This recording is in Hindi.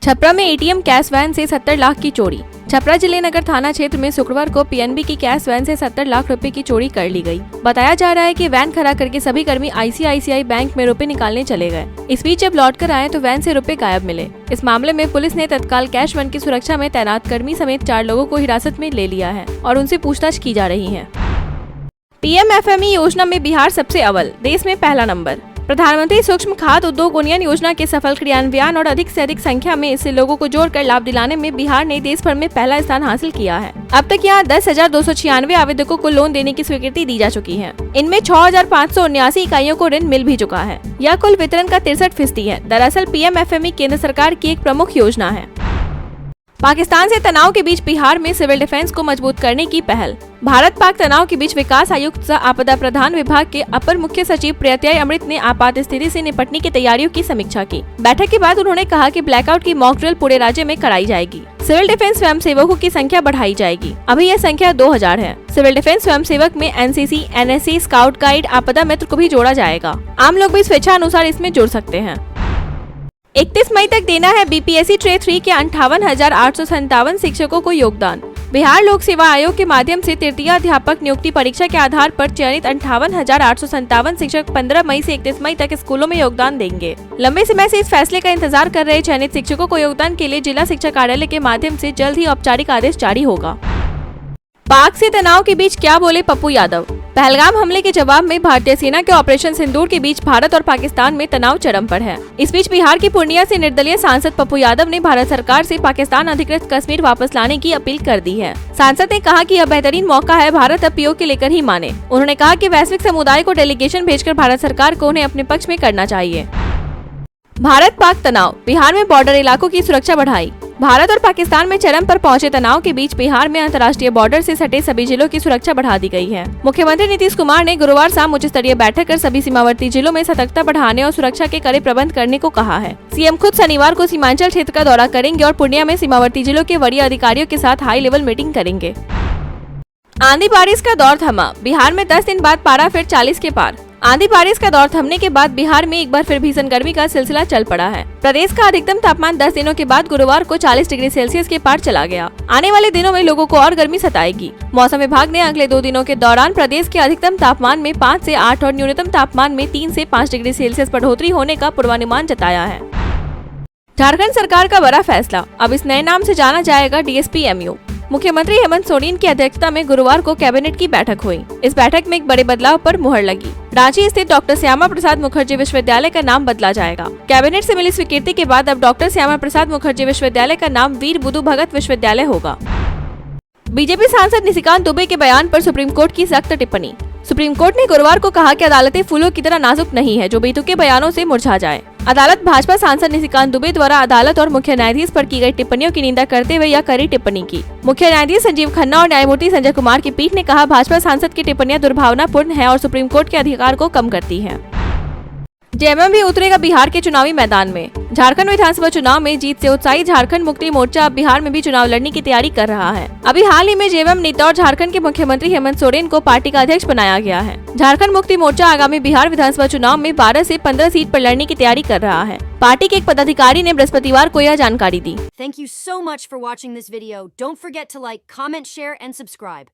छपरा में एटीएम कैश वैन से 70 लाख की चोरी। छपरा जिले नगर थाना क्षेत्र में शुक्रवार को पीएनबी की कैश वैन से 70 लाख रुपए की चोरी कर ली गई। बताया जा रहा है कि वैन खड़ा करके सभी कर्मी आईसीआईसीआई बैंक में रुपए निकालने चले गए। इस बीच जब लौट कर आए तो वैन से रुपए गायब मिले। इस मामले में पुलिस ने तत्काल कैश वैन की सुरक्षा में तैनात कर्मी समेत 4 लोगों को हिरासत में ले लिया है और उनसे पूछताछ की जा रही है। पीएमएफएमई योजना में बिहार सबसे अव्वल, देश में पहला नंबर। प्रधानमंत्री सूक्ष्म खाद्य उद्योग उन्नयन योजना के सफल क्रियान्वयन और अधिक से अधिक संख्या में इससे लोगों को जोड़कर लाभ दिलाने में बिहार ने देश भर में पहला स्थान हासिल किया है। अब तक यहाँ 10,296 आवेदकों को लोन देने की स्वीकृति दी जा चुकी है। इनमें 6,579 इकाइयों को ऋण मिल भी चुका है। यह कुल वितरण का 63% है। दरअसल पीएमएफएमई केंद्र सरकार की एक प्रमुख योजना है। पाकिस्तान से तनाव के बीच बिहार में सिविल डिफेंस को मजबूत करने की पहल। भारत पाक तनाव के बीच विकास आयुक्त सह आपदा प्रधान विभाग के अपर मुख्य सचिव प्रत्यय अमृत ने आपात स्थिति से निपटने की तैयारियों की समीक्षा की। बैठक के बाद उन्होंने कहा कि ब्लैकआउट की मॉक ड्रिल पूरे राज्य में कराई जाएगी। सिविल डिफेंस स्वयंसेवकों की संख्या बढ़ाई जाएगी। अभी यह संख्या 2000 है। सिविल डिफेंस स्वयंसेवक में एनसीसी, एनएससी, स्काउट गाइड, आपदा मित्र को भी जोड़ा जाएगा। आम लोग भी स्वेच्छा अनुसार इसमें जुड़ सकते हैं। 31 मई तक देना है बीपीएससी ट्रे 3 के 58,857 शिक्षकों को योगदान। बिहार लोक सेवा आयोग के माध्यम से तृतीय अध्यापक नियुक्ति परीक्षा के आधार पर चयनित 58,857 शिक्षक 15 मई से 31 मई तक स्कूलों में योगदान देंगे। लंबे समय से इस फैसले का इंतजार कर रहे चयनित शिक्षकों को योगदान के लिए जिला शिक्षा कार्यालय के माध्यम से जल्द ही औपचारिक आदेश जारी होगा। पाक से तनाव के बीच क्या बोले पप्पू यादव। पहलगाम हमले के जवाब में भारतीय सेना के ऑपरेशन सिंदूर के बीच भारत और पाकिस्तान में तनाव चरम पर है। इस बीच बिहार की पूर्णिया से निर्दलीय सांसद पप्पू यादव ने भारत सरकार से पाकिस्तान अधिकृत कश्मीर वापस लाने की अपील कर दी है। सांसद ने कहा कि यह बेहतरीन मौका है, भारत अब पीओके लेकर ही माने। उन्होंने कहा कि वैश्विक समुदाय को डेलीगेशन भेजकर भारत सरकार को उन्हें अपने पक्ष में करना चाहिए। भारत पाक तनाव, बिहार में बॉर्डर इलाकों की सुरक्षा बढ़ाई। भारत और पाकिस्तान में चरम पर पहुंचे तनाव के बीच बिहार में अंतर्राष्ट्रीय बॉर्डर से सटे सभी जिलों की सुरक्षा बढ़ा दी गई है। मुख्यमंत्री नीतीश कुमार ने गुरुवार शाम उच्च स्तरीय बैठक कर सभी सीमावर्ती जिलों में सतर्कता बढ़ाने और सुरक्षा के कड़े प्रबंध करने को कहा है। सीएम खुद शनिवार को सीमांचल क्षेत्र का दौरा करेंगे और पूर्णिया में सीमावर्ती जिलों के वरीय अधिकारियों के साथ हाई लेवल मीटिंग करेंगे। आंधी बारिश का दौर थमा, बिहार में 10 दिन बाद पारा फिर 40 के पार। आंधी बारिश का दौर थमने के बाद बिहार में एक बार फिर भीषण गर्मी का सिलसिला चल पड़ा है। प्रदेश का अधिकतम तापमान 10 दिनों के बाद गुरुवार को 40 डिग्री सेल्सियस के पार चला गया। आने वाले दिनों में लोगों को और गर्मी सताएगी। मौसम विभाग ने अगले 2 दिनों के दौरान प्रदेश के अधिकतम तापमान में 5 से 8 और न्यूनतम तापमान में 3 से 5 डिग्री सेल्सियस बढ़ोतरी होने का पूर्वानुमान जताया है। झारखंड सरकार का बड़ा फैसला, अब इस नए नाम से जाना जाएगा डीएसपीएमयू। मुख्यमंत्री हेमंत सोरेन की अध्यक्षता में गुरुवार को कैबिनेट की बैठक हुई। इस बैठक में एक बड़े बदलाव पर मुहर लगी। रांची स्थित डॉक्टर श्यामा प्रसाद मुखर्जी विश्वविद्यालय का नाम बदला जाएगा। कैबिनेट से मिली स्वीकृति के बाद अब डॉक्टर श्यामा प्रसाद मुखर्जी विश्वविद्यालय का नाम वीर बुधु भगत विश्वविद्यालय होगा। बीजेपी सांसद निशिकांत दुबे के बयान पर सुप्रीम कोर्ट की सख्त टिप्पणी। सुप्रीम कोर्ट ने गुरुवार को कहा कि अदालतें फूलों की तरह नाजुक नहीं है जो बेतुके बयानों से मुरझा जाए। अदालत भाजपा सांसद निशिकांत दुबे द्वारा अदालत और मुख्य न्यायाधीश पर की गई टिप्पणियों की निंदा करते हुए यह कड़ी टिप्पणी की। मुख्य न्यायाधीश संजीव खन्ना और न्यायमूर्ति संजय कुमार की पीठ ने कहा, भाजपा सांसद की टिप्पणियां दुर्भावनापूर्ण है और सुप्रीम कोर्ट के अधिकार को कम करती है। जेएमएम भी उतरेगा बिहार के चुनावी मैदान में। झारखंड विधानसभा चुनाव में जीत से उत्साहित झारखंड मुक्ति मोर्चा अब बिहार में भी चुनाव लड़ने की तैयारी कर रहा है। अभी हाल ही में जेएमएम नेता और झारखंड के मुख्यमंत्री हेमंत सोरेन को पार्टी का अध्यक्ष बनाया गया है। झारखंड मुक्ति मोर्चा आगामी बिहार विधानसभा चुनाव में 12 से 15 सीट पर लड़ने की तैयारी कर रहा है। पार्टी के एक पदाधिकारी ने बृहस्पतिवार को यह जानकारी दी। Thank you so much for watching this video. Don't forget to like, comment, share and subscribe.